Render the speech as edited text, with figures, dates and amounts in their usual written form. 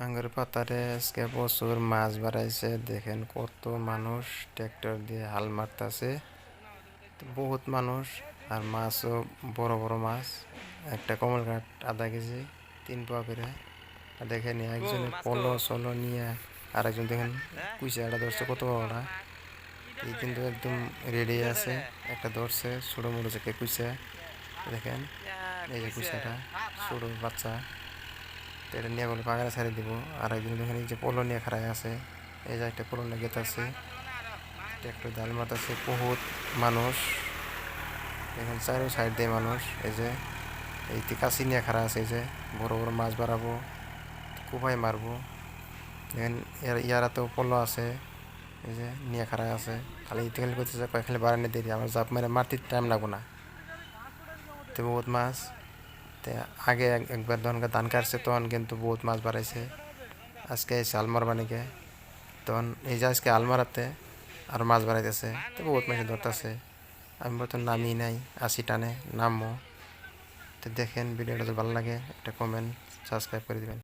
আঙ্গুর পাতারে আজকে প্রচুর মাছ বাড়াইছে, দেখেন কত মানুষ ট্রাক্টর দিয়ে হাল মারতাছে। বহুত মানুষ, আর মাছও বড় বড় মাছ। একটা কমলঘাট আধা কেজি 3 পোয়া করে। আর দেখেন একজনে পলো সলো নিয়ে, আর একজন দেখেন কুইচাটা ধরছে কত বড়টা। এই কিন্তু একদম রেডি আছে, একটা ধরছে ছোটো মোটো থেকে কুইচা। দেখেন এই যে কুইচাটা ছোট বাচ্চা, তো এটা নিয়ে বলে বাগানে ছাড়িয়ে দিব। আর একজন দেখেন এই যে পোলো নিয়ে খাড়াই আছে, এই যে একটা পোলো নিয়ে গেতে আছে, ট্রাক্টর জাল মারতেছে। বহুত মানুষ দেখেন, চারো সাইড দিয়ে মানুষ। এই যে এই কাশি নিয়ে খাড়া আছে, এই যে বড় বড় মাছ বাড়াবো, কোপাই মারবো। দেখেন ইয়ারা তো পোলো আছে, এই যে নিয়ে খাড়া আছে, খালি ইতে খালি করতেছে কয় খালি বাড়ানি দেরি, আমার জাপ মেরে মারতে টাইম লাগবো না। তো বহুত মাছ। তো আগে একবার যখন ধান কাটছে তখন কিন্তু বহুত মাছ বাড়াইছে। আজকে এসে আলমার বানিকে, তখন এই যে আজকে আলমারাতে আর মাছ বাড়াইতেছে, তো বহুত মাছ ধরতেছে। আমি বর্তমান নামি নাই, আসি টানে নামবো। তো দেখেন ভিডিওটা যদি ভালো লাগে একটা কমেন্ট সাবস্ক্রাইব করে দিবেন।